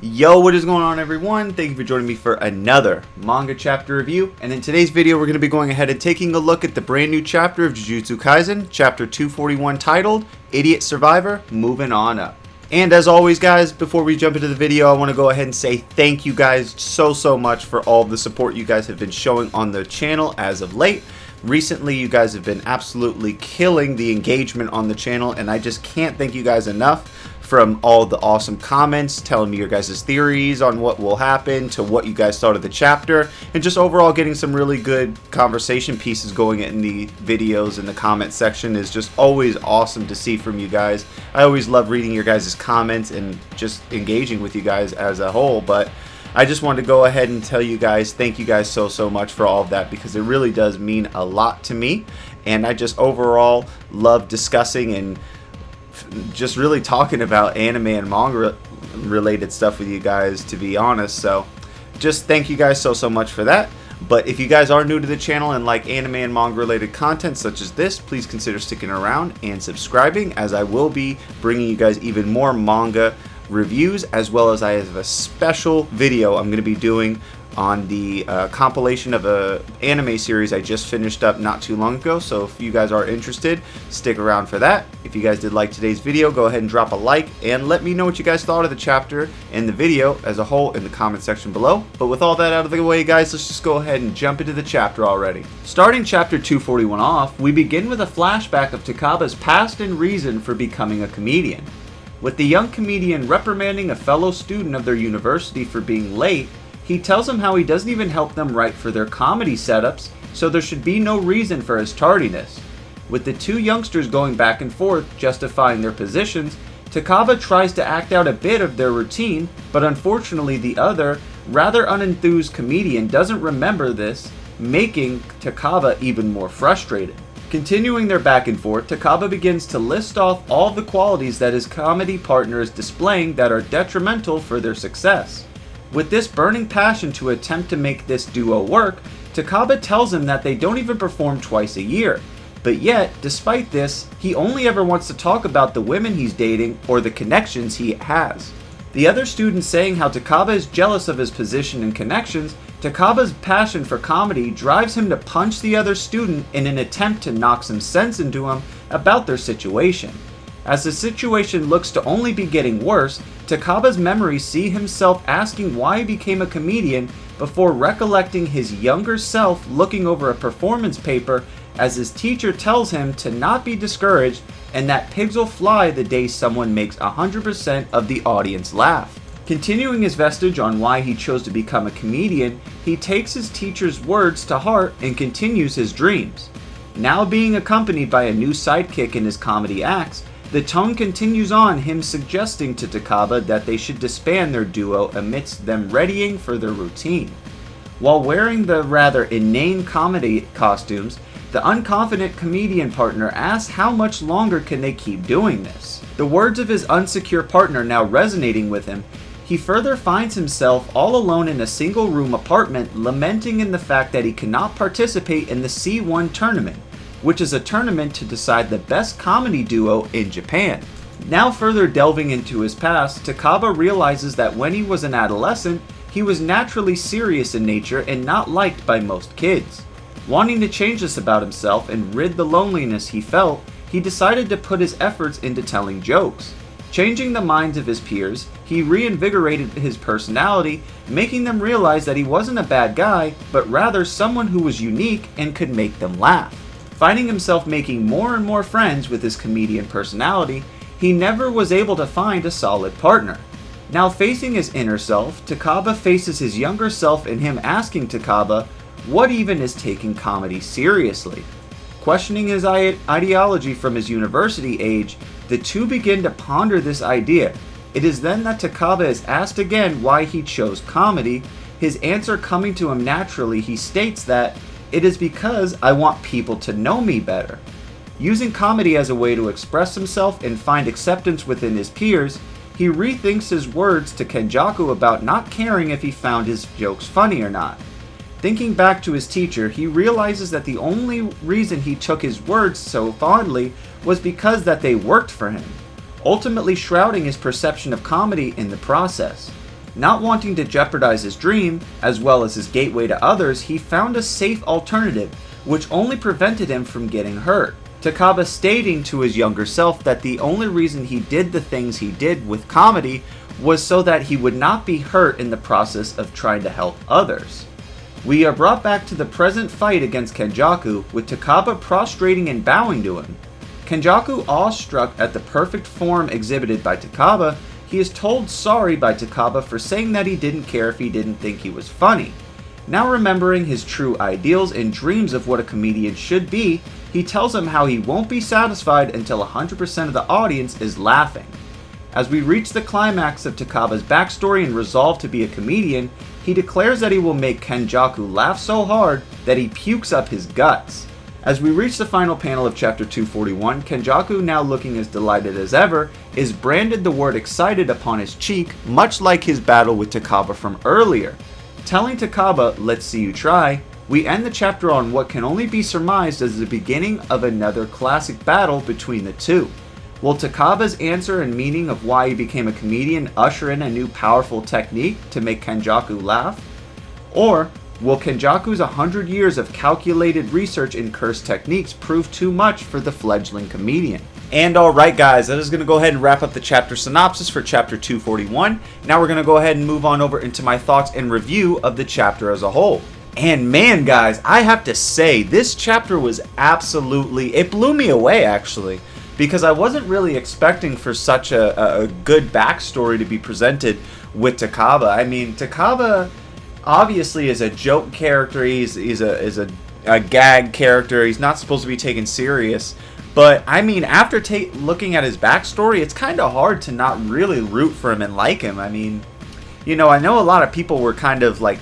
Yo, what is going on, everyone? Thank you for joining me for another manga chapter review. And in today's video, we're going to be going ahead and taking a look at the brand new chapter of Jujutsu Kaisen, chapter 241, titled Idiot Survivor, Moving On Up. And as always, guys, before we jump into the video, I want to go ahead and say thank you guys so much for all the support you guys have been showing on the channel as of late. Recently, you guys have been absolutely killing the engagement on the channel, and I just can't thank you guys enough. From all the awesome comments telling me your guys' theories on what will happen to what you guys thought of the chapter, and just overall getting some really good conversation pieces going in the videos and the comment section is just always awesome to see from you guys. I always love reading your guys' comments and just engaging with you guys as a whole, but I just wanted to go ahead and tell you guys thank you guys so much for all of that, because it really does mean a lot to me, and I just overall love discussing and just really talking about anime and manga related stuff with you guys, to be honest. So just thank you guys so much for that. But if you guys are new to the channel and like anime and manga related content such as this, please consider sticking around and subscribing, as I will be bringing you guys even more manga reviews, as well as I have a special video I'm going to be doing on the compilation of a anime series I just finished up not too long ago. So if you guys are interested, stick around for that. If you guys did like today's video, go ahead and drop a like and let me know what you guys thought of the chapter and the video as a whole in the comment section below. But with all that out of the way, guys, let's just go ahead and jump into the chapter already. Starting chapter 241 off, we begin with a flashback of TAKABA's past and reason for becoming a comedian. With the young comedian reprimanding a fellow student of their university for being late, he tells him how he doesn't even help them write for their comedy setups, so there should be no reason for his tardiness. With the two youngsters going back and forth justifying their positions, TAKABA tries to act out a bit of their routine, but unfortunately the other, rather unenthused comedian doesn't remember this, making TAKABA even more frustrated. Continuing their back and forth, TAKABA begins to list off all the qualities that his comedy partner is displaying that are detrimental for their success. With this burning passion to attempt to make this duo work, TAKABA tells him that they don't even perform twice a year. But yet, despite this, he only ever wants to talk about the women he's dating or the connections he has. The other students saying how TAKABA is jealous of his position and connections, TAKABA's passion for comedy drives him to punch the other student in an attempt to knock some sense into him about their situation. As the situation looks to only be getting worse, TAKABA's memories see himself asking why he became a comedian before recollecting his younger self looking over a performance paper as his teacher tells him to not be discouraged and that pigs will fly the day someone makes 100% of the audience laugh. Continuing his vestige on why he chose to become a comedian, he takes his teacher's words to heart and continues his dreams. Now being accompanied by a new sidekick in his comedy acts, the tone continues on, him suggesting to TAKABA that they should disband their duo amidst them readying for their routine. While wearing the rather inane comedy costumes, the unconfident comedian partner asks how much longer can they keep doing this. The words of his unsecure partner now resonating with him, he further finds himself all alone in a single room apartment, lamenting in the fact that he cannot participate in the C1 tournament, which is a tournament to decide the best comedy duo in Japan. Now further delving into his past, TAKABA realizes that when he was an adolescent, he was naturally serious in nature and not liked by most kids. Wanting to change this about himself and rid the loneliness he felt, he decided to put his efforts into telling jokes. Changing the minds of his peers, he reinvigorated his personality, making them realize that he wasn't a bad guy, but rather someone who was unique and could make them laugh. Finding himself making more and more friends with his comedian personality, he never was able to find a solid partner. Now facing his inner self, TAKABA faces his younger self in him asking TAKABA what even is taking comedy seriously. Questioning his ideology from his university age, the two begin to ponder this idea. It is then that TAKABA is asked again why he chose comedy. His answer coming to him naturally, he states that it is because I want people to know me better. Using comedy as a way to express himself and find acceptance within his peers, he rethinks his words to Kenjaku about not caring if he found his jokes funny or not. Thinking back to his teacher, he realizes that the only reason he took his words so fondly was because that they worked for him, ultimately shrouding his perception of comedy in the process. Not wanting to jeopardize his dream, as well as his gateway to others, he found a safe alternative, which only prevented him from getting hurt. Takaba stating to his younger self that the only reason he did the things he did with comedy was so that he would not be hurt in the process of trying to help others. We are brought back to the present fight against Kenjaku, with Takaba prostrating and bowing to him. Kenjaku, awestruck at the perfect form exhibited by Takaba, he is told sorry by Takaba for saying that he didn't care if he didn't think he was funny. Now remembering his true ideals and dreams of what a comedian should be, he tells him how he won't be satisfied until 100% of the audience is laughing. As we reach the climax of Takaba's backstory and resolve to be a comedian, he declares that he will make Kenjaku laugh so hard that he pukes up his guts. As we reach the final panel of chapter 241, Kenjaku, now looking as delighted as ever, is branded the word excited upon his cheek, much like his battle with Takaba from earlier. Telling Takaba, "Let's see you try," we end the chapter on what can only be surmised as the beginning of another classic battle between the two. Will Takaba's answer and meaning of why he became a comedian usher in a new powerful technique to make Kenjaku laugh? Or will Kenjaku's 100 years of calculated research in cursed techniques prove too much for the fledgling comedian? And alright guys, that is going to go ahead and wrap up the chapter synopsis for chapter 241. Now we're going to go ahead and move on over into my thoughts and review of the chapter as a whole. And man guys, I have to say, this chapter was absolutely, it blew me away actually. Because I wasn't really expecting for such a good backstory to be presented with Takaba. I mean, Takaba obviously is a joke character, he's a gag character, he's not supposed to be taken serious. But, I mean, after looking at his backstory, it's kind of hard to not really root for him and like him. I mean, you know, I know a lot of people were kind of, like,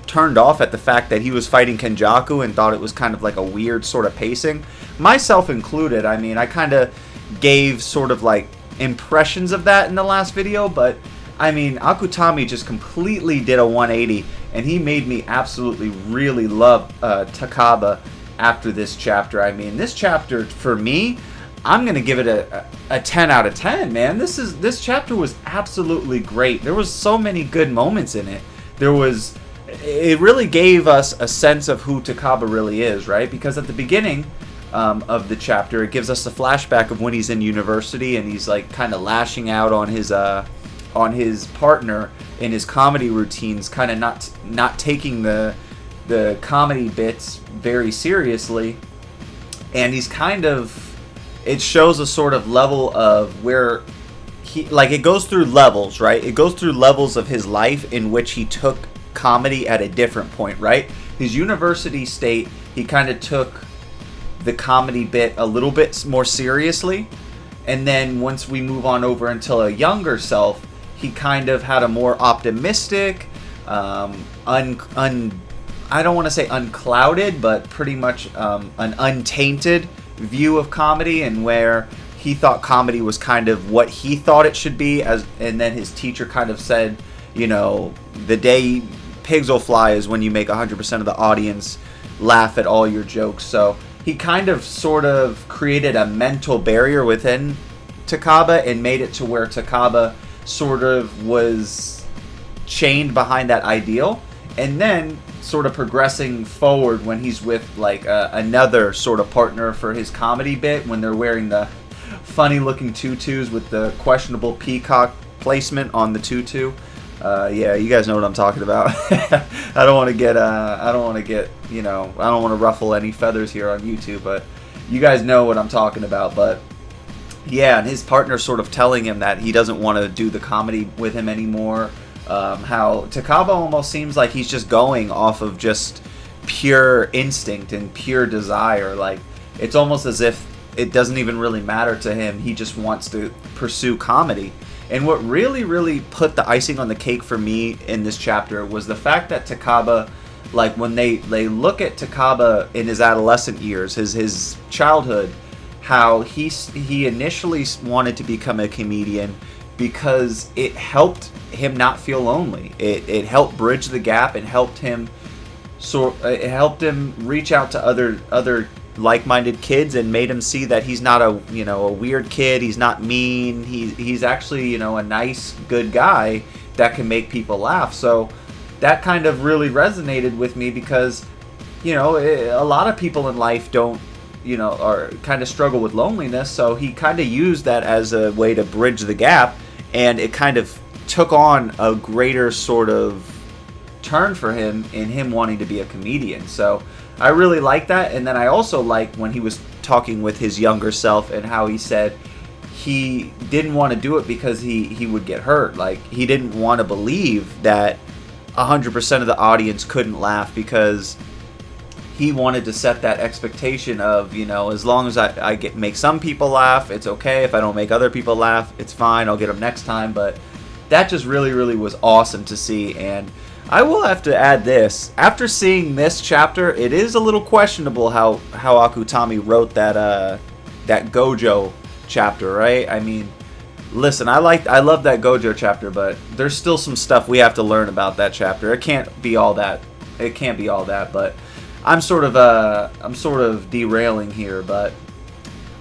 turned off at the fact that he was fighting Kenjaku and thought it was kind of like a weird sort of pacing. Myself included. I mean, I kind of gave sort of, like, impressions of that in the last video, but, I mean, Akutami just completely did a 180, and he made me absolutely really love Takaba after this chapter. I mean, this chapter, for me, I'm going to give it a 10 out of 10, man. This chapter was absolutely great. There was so many good moments in it. It really gave us a sense of who Takaba really is, right? Because at the beginning of the chapter, it gives us a flashback of when he's in university and he's like kind of lashing out on his partner in his comedy routines, kind of not taking the comedy bits very seriously, and he's kind of, it shows a sort of level of where he, like, it goes through levels, right? It goes through levels of his life in which he took comedy at a different point, right? His university state, he kind of took the comedy bit a little bit more seriously, and then once we move on over until a younger self, he kind of had a more optimistic, I don't want to say unclouded, but pretty much an untainted view of comedy, and where he thought comedy was kind of what he thought it should be, and then his teacher kind of said, you know, the day pigs will fly is when you make 100% of the audience laugh at all your jokes. So he kind of sort of created a mental barrier within Takaba and made it to where Takaba sort of was chained behind that ideal, and then sort of progressing forward when he's with like another sort of partner for his comedy bit, when they're wearing the funny looking tutus with the questionable peacock placement on the tutu. Yeah, you guys know what I'm talking about. I don't want to get you know, I don't want to ruffle any feathers here on YouTube, but you guys know what I'm talking about. But yeah, and his partner sort of telling him that he doesn't want to do the comedy with him anymore. How Takaba almost seems like he's just going off of just pure instinct and pure desire. Like, it's almost as if it doesn't even really matter to him. He just wants to pursue comedy. And what really, really put the icing on the cake for me in this chapter was the fact that Takaba, like, when they look at Takaba in his adolescent years, his childhood, how he initially wanted to become a comedian because it helped him not feel lonely. It helped bridge the gap. It helped him reach out to other like-minded kids and made him see that he's not a weird kid. He's not mean. He's actually, you know, a nice, good guy, that can make people laugh. So that kind of really resonated with me because, you know, a lot of people in life don't, you know, are kind of struggle with loneliness. So he kind of used that as a way to bridge the gap, and it kind of took on a greater sort of turn for him in him wanting to be a comedian. So I really like that. And then I also like when he was talking with his younger self and how he said he didn't want to do it because he would get hurt. Like, he didn't want to believe that 100% of the audience couldn't laugh, because he wanted to set that expectation of, you know, as long as I make some people laugh, it's okay. If I don't make other people laugh, it's fine. I'll get them next time. But that just really, really was awesome to see. And I will have to add this. After seeing this chapter, it is a little questionable how Akutami wrote that Gojo chapter, right? I mean, listen, I love that Gojo chapter, but there's still some stuff we have to learn about that chapter. It can't be all that. But I'm sort of derailing here, but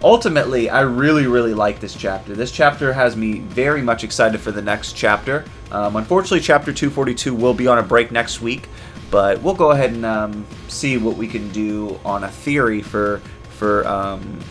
ultimately, I really, really like this chapter. This chapter has me very much excited for the next chapter. Unfortunately, chapter 242 will be on a break next week, but we'll go ahead and see what we can do on a theory for Jujutsu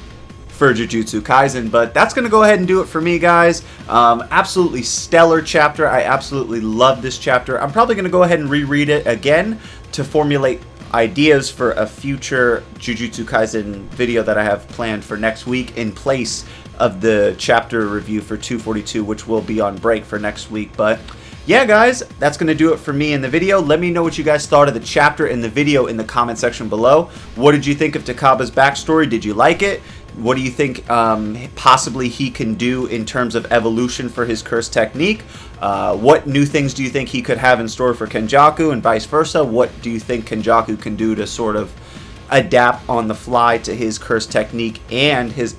Kaisen. But that's going to go ahead and do it for me, guys. Absolutely stellar chapter. I absolutely love this chapter. I'm probably going to go ahead and reread it again to formulate ideas for a future Jujutsu Kaisen video that I have planned for next week, in place of the chapter review for 242, which will be on break for next week. But yeah, guys, that's going to do it for me in the video. Let me know what you guys thought of the chapter in the video in the comment section below. What did you think of TAKABA's backstory? Did you like it? What do you think possibly he can do in terms of evolution for his curse technique? What new things do you think he could have in store for Kenjaku, and vice versa? What do you think Kenjaku can do to sort of adapt on the fly to his curse technique and his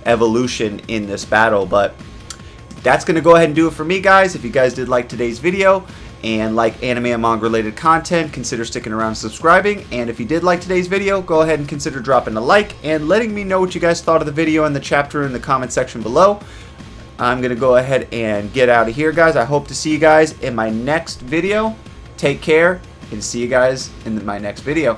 evolution in this battle? But that's going to go ahead and do it for me, guys. If you guys did like today's video and like anime and manga related content, consider sticking around and subscribing. And if you did like today's video, go ahead and consider dropping a like and letting me know what you guys thought of the video and the chapter in the comment section below. I'm going to go ahead and get out of here, guys. I hope to see you guys in my next video. Take care, and see you guys in my next video.